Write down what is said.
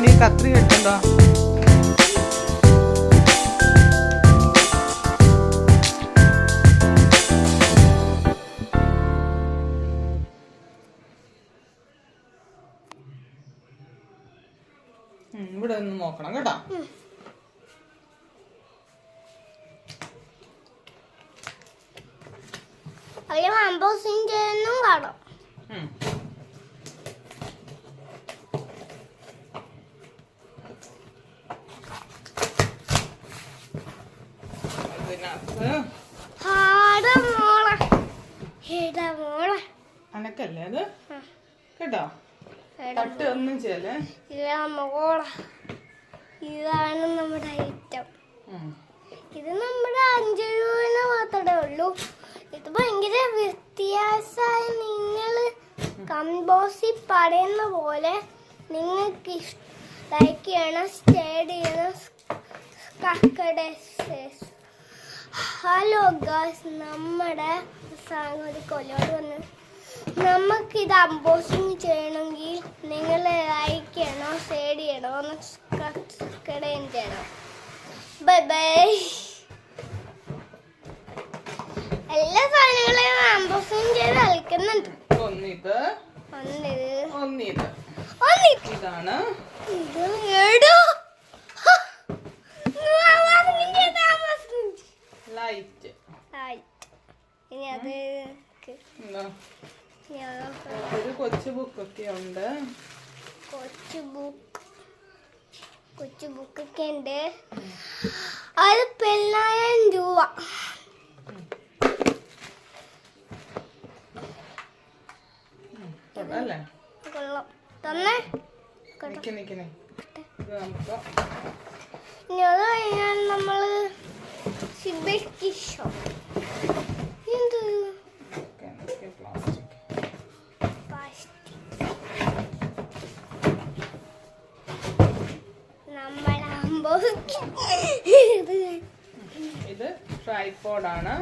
നീ കത്രി കിട്ടണ്ടോ? ഇവിടെ ഒന്ന് നോക്കണം കേട്ടോ. കാണാം. അനക്കല്ലേ അത് കേട്ടോ. തട്ട് ഒന്നും ചെയ്യല്ലേ. ഇതാണ് നമ്മുടെ ഐറ്റം. ഇത് നമ്മുടെ 5 രൂപ മാത്രമേ ഉള്ളൂ. ഇത് ഭയങ്കര വ്യത്യാസമായി. നിങ്ങൾ കമ്പോസിൽ പറയുന്ന പോലെ നിങ്ങൾക്ക് ലൈക്ക് ചെയ്യണം, ഷെയർ ചെയ്യണം. ഹലോ ഗായ്സ്, നമ്മുടെ ഒരു കൊല്ലോട് വന്ന് നമുക്കിത് അമ്പോസിങ് ചെയ്യണമെങ്കിൽ നിങ്ങൾ ലൈക്ക് ചെയ്യണോ, ഷെയർ ചെയ്യണോ, സബ്സ്ക്രൈബ് ചെയ്യണം. Bye bye. എല്ലാ സാധനങ്ങളും അമ്പോസിങ് ചെയ്ത് കളിക്കുന്നുണ്ട്. ഇതാണ് ലൈറ്റ്. ഇനി അത് ഒരു കൊച്ചു ബുക്കൊക്കെ ഉണ്ട്. കൊച്ചു ബുക്കൊക്കെ ഉണ്ട്. അത് 10,000 രൂപ. അല്ലേ തന്നെ. ഇനി അത് കഴിഞ്ഞാൽ നമ്മള് ഇത് ട്രൈപോഡ് ആണ്.